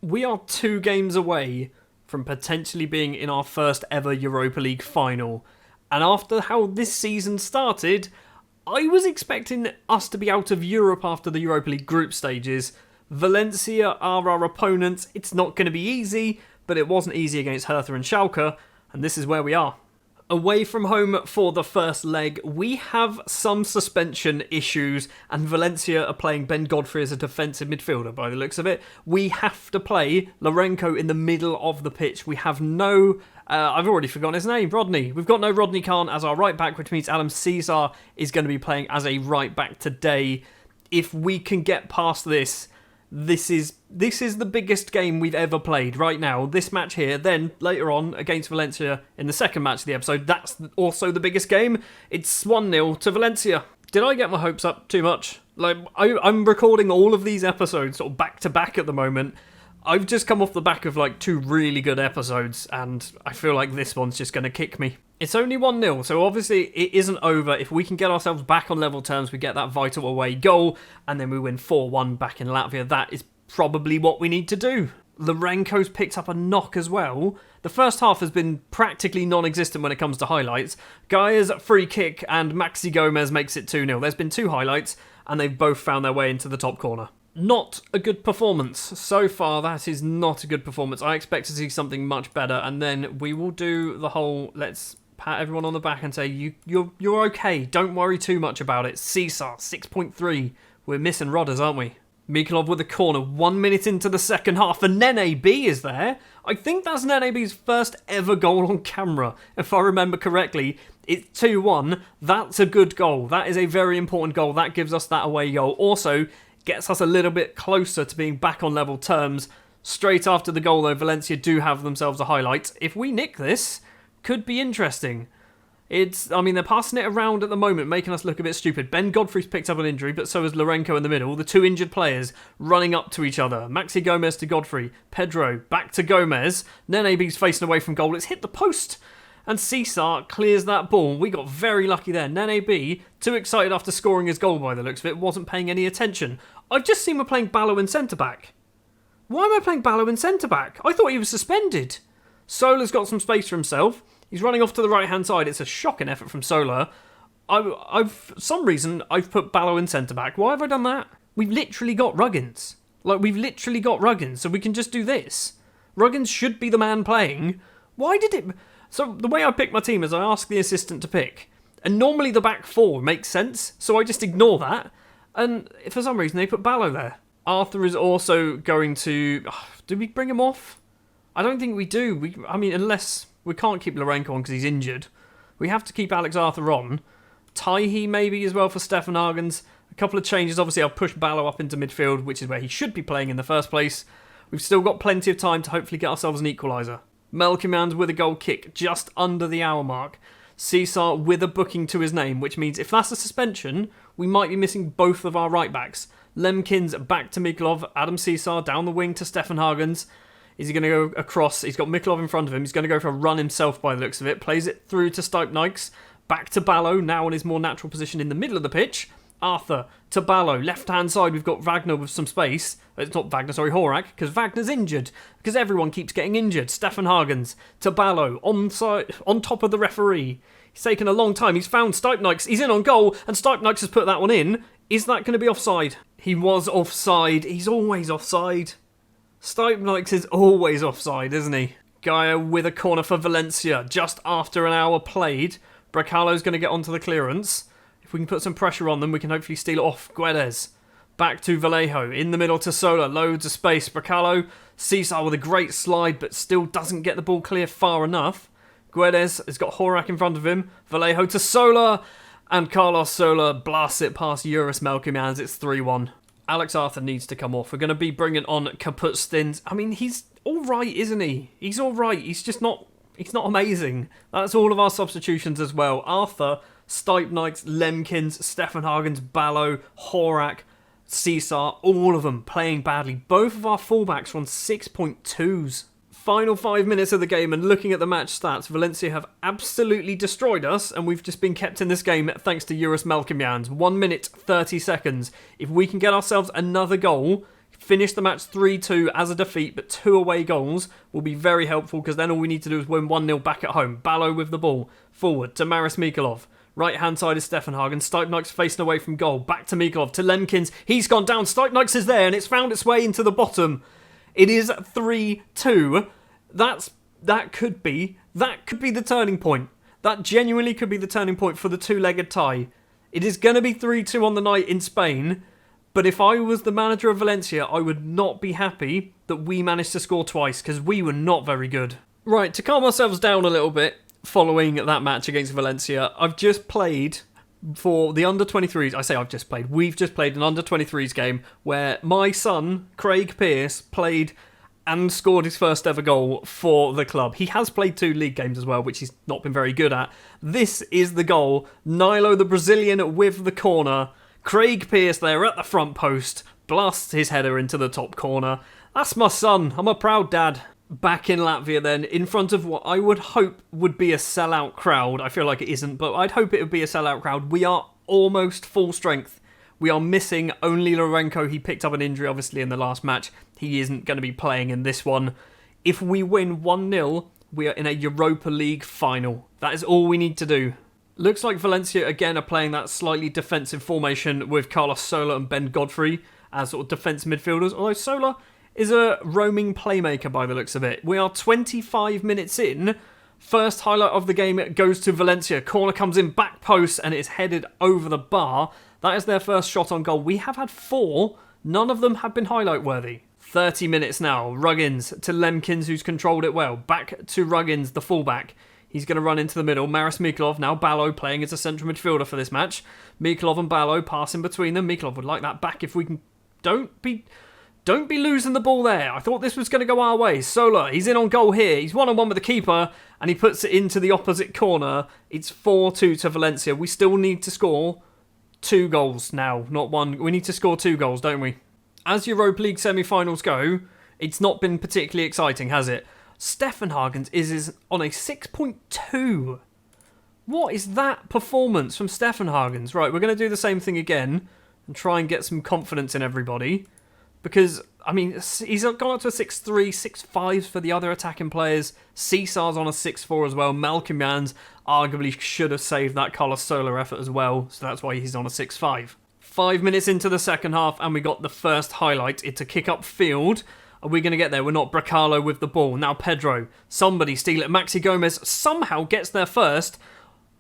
We are 2 games away from potentially being in our first ever Europa League final. And after how this season started, I was expecting us to be out of Europe after the Europa League group stages. Valencia are our opponents. It's not going to be easy, but it wasn't easy against Hertha and Schalke, and this is where we are. Away from home for the first leg, we have some suspension issues, and Valencia are playing Ben Godfrey as a defensive midfielder by the looks of it. We have to play Lourenco in the middle of the pitch. We have no... I've already forgotten his name, Rodney. We've got no Rodney Khan as our right back, which means Adam Caesar is going to be playing as a right back today. If we can get past this... This is the biggest game we've ever played right now. This match here, then later on against Valencia in the second match of the episode, that's also the biggest game. It's 1-0 to Valencia. Did I get my hopes up too much? I'm recording all of these episodes sort of back to back at the moment. I've just come off the back of 2 really good episodes, and I feel like this one's just going to kick me. It's only 1-0, so obviously it isn't over. If we can get ourselves back on level terms, we get that vital away goal, and then we win 4-1 back in Latvia. That is probably what we need to do. Lourenco's picked up a knock as well. The first half has been practically non-existent when it comes to highlights. Gaia's free kick and Maxi Gomez makes it 2-0. There's been 2 highlights, and they've both found their way into the top corner. Not a good performance. So far, that is not a good performance. I expect to see something much better, and then we will do the whole, let's pat everyone on the back and say, you're okay, don't worry too much about it. Caesar, 6.3. We're missing Rodders, aren't we? Mikulov with a corner, 1 minute into the second half, and Nene B is there. I think that's Nene B's first ever goal on camera, if I remember correctly. It's 2-1. That's a good goal. That is a very important goal. That gives us that away goal. Also, gets us a little bit closer to being back on level terms. Straight after the goal, though, Valencia do have themselves a highlight. If we nick this, could be interesting. They're passing it around at the moment, making us look a bit stupid. Ben Godfrey's picked up an injury, but so has Lourenco in the middle. The 2 injured players running up to each other. Maxi Gomez to Godfrey. Pedro back to Gomez. Nene B's facing away from goal. It's hit the post. And Caesar clears that ball. We got very lucky there. Nene B, too excited after scoring his goal by the looks of it, wasn't paying any attention. I've just seen we're playing Ballo in centre-back. Why am I playing Ballo in centre-back? I thought he was suspended. Solar's got some space for himself. He's running off to the right-hand side. It's a shocking effort from Solar. For some reason, I've put Ballo in centre-back. Why have I done that? We've literally got Ruggins. So we can just do this. Ruggins should be the man playing. Why did it... So the way I pick my team is I ask the assistant to pick. And normally the back 4 makes sense, so I just ignore that. And for some reason they put Ballo there. Arthur is also going to... do we bring him off? I don't think we do. Unless... We can't keep Lourenco on because he's injured. We have to keep Alex Arthur on. Taihi maybe as well for Stefan Hagens. A couple of changes. Obviously I'll push Ballo up into midfield, which is where he should be playing in the first place. We've still got plenty of time to hopefully get ourselves an equaliser. Melkimans with a goal kick just under the hour mark. Caesar with a booking to his name, which means if that's a suspension, we might be missing both of our right backs. Lemkins back to Mikulov, Adam Caesar down the wing to Stefan Hagens. Is he going to go across? He's got Mikulov in front of him. He's going to go for a run himself by the looks of it. Plays it through to Stuypnikes. Back to Ballo, now in his more natural position in the middle of the pitch. Arthur to Ballo, left-hand side, we've got Wagner with some space. It's not Wagner, sorry, Horak, because Wagner's injured. Because everyone keeps getting injured. Stefan Hagens to Ballo, on top of the referee. He's taken a long time. He's found Stuypnikes. He's in on goal, and Stuypnikes has put that one in. Is that going to be offside? He was offside. He's always offside. Stuypnikes is always offside, isn't he? Gaia with a corner for Valencia, just after an hour played. Bracalo's going to get onto the clearance. If we can put some pressure on them, we can hopefully steal it off. Guedes. Back to Vallejo. In the middle to Sola. Loads of space. Bracalo. Caesar with a great slide, but still doesn't get the ball clear far enough. Guedes has got Horak in front of him. Vallejo to Sola. And Carlos Sola blasts it past Eurus Melkimans. It's 3-1. Alex Arthur needs to come off. We're going to be bringing on Kaput. He's all right, isn't he? He's all right. He's just not... He's not amazing. That's all of our substitutions as well. Arthur... Stuypnikes, Lemkins, Stefan Hagens, Ballo, Horak, Caesar, all of them playing badly. Both of our fullbacks are on 6.2s. Final 5 minutes of the game, and looking at the match stats, Valencia have absolutely destroyed us, and we've just been kept in this game thanks to Eurus Melkimans. 1 minute, 30 seconds. If we can get ourselves another goal, finish the match 3-2 as a defeat, but 2 away goals will be very helpful because then all we need to do is win 1-0 back at home. Ballo with the ball. Forward to Maris Mikolov. Right hand side is Stefan Hagen. Stuypnyk's facing away from goal. Back to Mikolov to Lemkins. He's gone down. Stuypnyk's is there and it's found its way into the bottom. It is 3-2. That could be the turning point. That genuinely could be the turning point for the two-legged tie. It is going to be 3-2 on the night in Spain, but if I was the manager of Valencia, I would not be happy that we managed to score twice, because we were not very good. Right, to calm ourselves down a little bit, following that match against Valencia, I've just played for the under-23s. I say I've just played. We've just played an under-23s game where my son, Craig Pearce, played and scored his first ever goal for the club. He has played 2 league games as well, which he's not been very good at. This is the goal. Nilo, the Brazilian, with the corner. Craig Pearce there at the front post. Blasts his header into the top corner. That's my son. I'm a proud dad. Back in Latvia then, in front of what I would hope would be a sellout crowd. I feel like it isn't, but I'd hope it would be a sellout crowd. We are almost full strength. We are missing only Lorenko. He picked up an injury, obviously, in the last match. He isn't going to be playing in this one. If we win 1-0, we are in a Europa League final. That is all we need to do. Looks like Valencia, again, are playing that slightly defensive formation with Carlos Sola and Ben Godfrey as sort of defence midfielders. Although Sola is a roaming playmaker by the looks of it. We are 25 minutes in. First highlight of the game goes to Valencia. Corner comes in, back post, and it's headed over the bar. That is their first shot on goal. We have had 4. None of them have been highlight worthy. 30 minutes now. Ruggins to Lemkins, who's controlled it well. Back to Ruggins, the fullback. He's going to run into the middle. Maris Mikolov, now Ballo, playing as a central midfielder for this match. Mikolov and Ballo passing between them. Mikolov would like that back if we can... Don't be losing the ball there. I thought this was going to go our way. Sola, he's in on goal here. He's one-on-one with the keeper, and he puts it into the opposite corner. It's 4-2 to Valencia. We still need to score 2 goals now, not 1. We need to score 2 goals, don't we? As Europa League semi-finals go, it's not been particularly exciting, has it? Stefan Hagen is on a 6.2. What is that performance from Stefan Hagen? Right, we're going to do the same thing again and try and get some confidence in everybody. Because, I mean, he's gone up to a 6.3, 6.5 for the other attacking players. Cesar's on a 6.4 as well. Malcolm Jans arguably should have saved that Carlos Sola effort as well, so that's why he's on a 6.5. 5 minutes into the second half, and we got the first highlight. It's a kick up field. Are we going to get there? We're not. Bracalo with the ball. Now Pedro. Somebody steal it. Maxi Gomez somehow gets there first.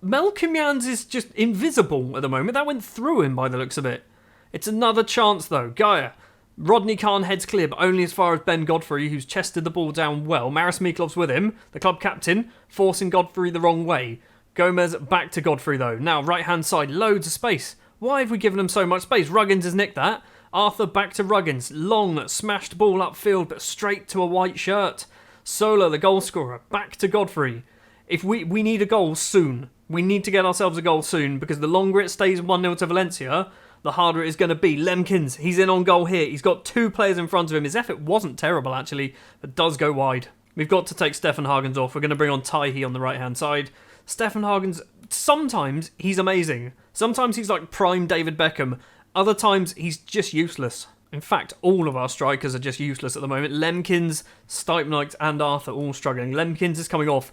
Malcolm Jans is just invisible at the moment. That went through him by the looks of it. It's another chance though. Gaia. Rodney Khan heads clear, but only as far as Ben Godfrey, who's chested the ball down well. Maris Mikolov's with him, the club captain, forcing Godfrey the wrong way. Gomez back to Godfrey, though. Now, right-hand side, loads of space. Why have we given him so much space? Ruggins has nicked that. Arthur back to Ruggins. Long, smashed ball upfield, but straight to a white shirt. Sola, the goal scorer, back to Godfrey. If we need a goal soon. We need to get ourselves a goal soon, because the longer it stays 1-0 to Valencia, the harder it is going to be. Lemkins, he's in on goal here. He's got 2 players in front of him. His effort wasn't terrible, actually, but does go wide. We've got to take Stefan Hagens off. We're going to bring on Taihi on the right-hand side. Stefan Hagens, sometimes he's amazing. Sometimes he's like prime David Beckham. Other times he's just useless. In fact, all of our strikers are just useless at the moment. Lemkins, Stuypnyk and Arthur all struggling. Lemkins is coming off.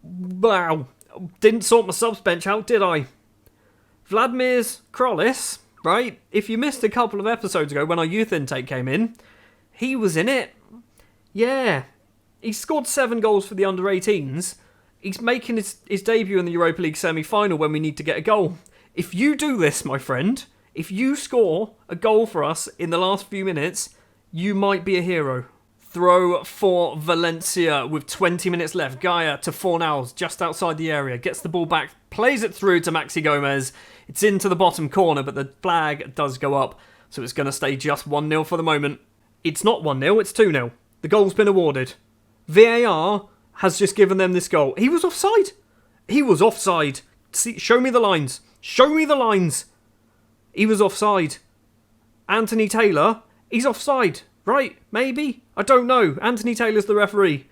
Wow. Didn't sort my subs bench out, did I? Vladimir's Krollis, right? If you missed a couple of episodes ago when our youth intake came in, he was in it. Yeah. He scored 7 goals for the under-18s. He's making his debut in the Europa League semi-final when we need to get a goal. If you do this, my friend, if you score a goal for us in the last few minutes, you might be a hero. Throw for Valencia with 20 minutes left. Gaia to Fornals, just outside the area. Gets the ball back, plays it through to Maxi Gomez. It's into the bottom corner, but the flag does go up. So it's going to stay just 1-0 for the moment. It's not 1-0, it's 2-0. The goal's been awarded. VAR has just given them this goal. He was offside. He was offside. See, show me the lines. Show me the lines. He was offside. Anthony Taylor, he's offside. Right? Maybe? I don't know. Anthony Taylor's the referee.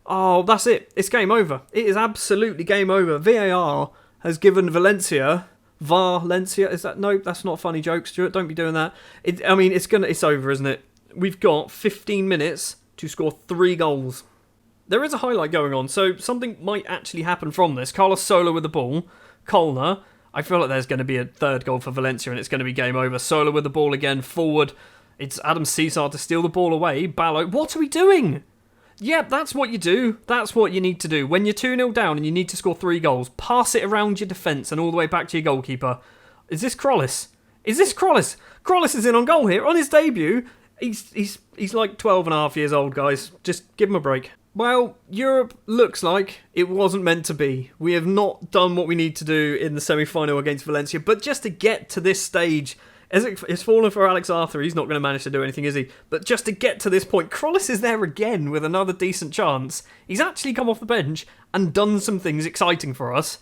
Oh, that's it. It's game over. It is absolutely game over. VAR has given Valencia... Valencia, is that... No, that's not a funny joke, Stuart. Don't be doing that. It's over, isn't it? we've got 15 minutes to score 3 goals. There is a highlight going on, so something might actually happen from this. Carlos Sola with the ball. Colner. I feel like there's going to be a third goal for Valencia and it's going to be game over. Sola with the ball again, forward. It's Adam Cesar to steal the ball away. Ballo. What are we doing? Yep, that's what you do. That's what you need to do. When you're 2-0 down and you need to score 3 goals, pass it around your defence and all the way back to your goalkeeper. Is this Krollis? Is this Krollis? Krollis is in on goal here on his debut. He's like 12 and a half years old, guys. Just give him a break. Well, Europe looks like it wasn't meant to be. We have not done what we need to do in the semi-final against Valencia, but just to get to this stage, as it's fallen for Alex Arthur, he's not going to manage to do anything, is he? But just to get to this point, Krollis is there again with another decent chance. He's actually come off the bench and done some things exciting for us,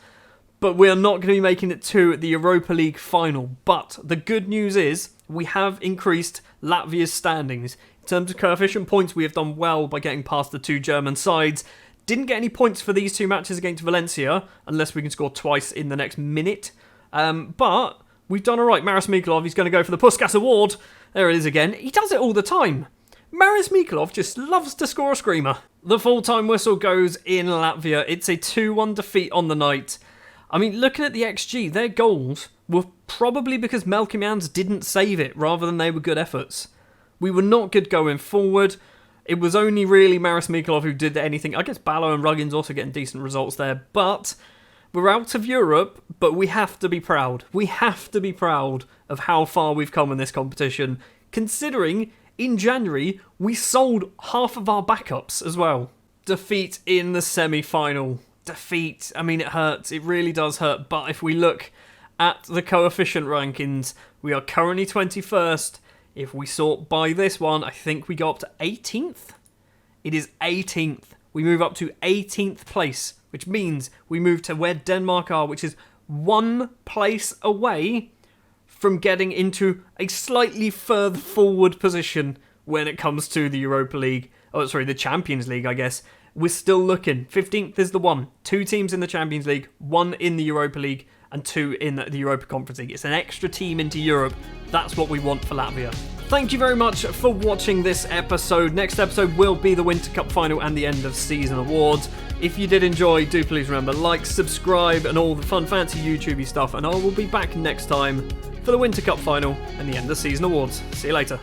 but we're not going to be making it to the Europa League final. But the good news is we have increased Latvia's standings. In terms of coefficient points, we have done well by getting past the 2 German sides. Didn't get any points for these 2 matches against Valencia, unless we can score twice in the next minute. But we've done all right. Maris Mikulov, he's going to go for the Puskas Award. There it is again. He does it all the time. Maris Mikulov just loves to score a screamer. The full-time whistle goes in Latvia. It's a 2-1 defeat on the night. I mean, looking at the XG, their goals were probably because Melkimians didn't save it, rather than they were good efforts. We were not good going forward. It was only really Maris Mikulov who did anything. I guess Ballo and Ruggins also getting decent results there. But we're out of Europe, but we have to be proud. We have to be proud of how far we've come in this competition, considering in January we sold half of our backups as well. Defeat in the semi-final. Defeat. I mean, it hurts. It really does hurt. But if we look at the coefficient rankings, we are currently 21st. If we sort by this one, I think we go up to 18th. It is 18th. We move up to 18th place, which means we move to where Denmark are, which is 1 place away from getting into a slightly further forward position when it comes to the Europa League. Oh, sorry, the Champions League, I guess. We're still looking. 15th is the one. 2 teams in the Champions League, 1 in the Europa League, and 2 in the Europa Conference League. It's an extra team into Europe. That's what we want for Latvia. Thank you very much for watching this episode. Next episode will be the Winter Cup final and the end of season awards. If you did enjoy, do please remember, like, subscribe, and all the fun, fancy YouTubey stuff. And I will be back next time for the Winter Cup final and the end of season awards. See you later.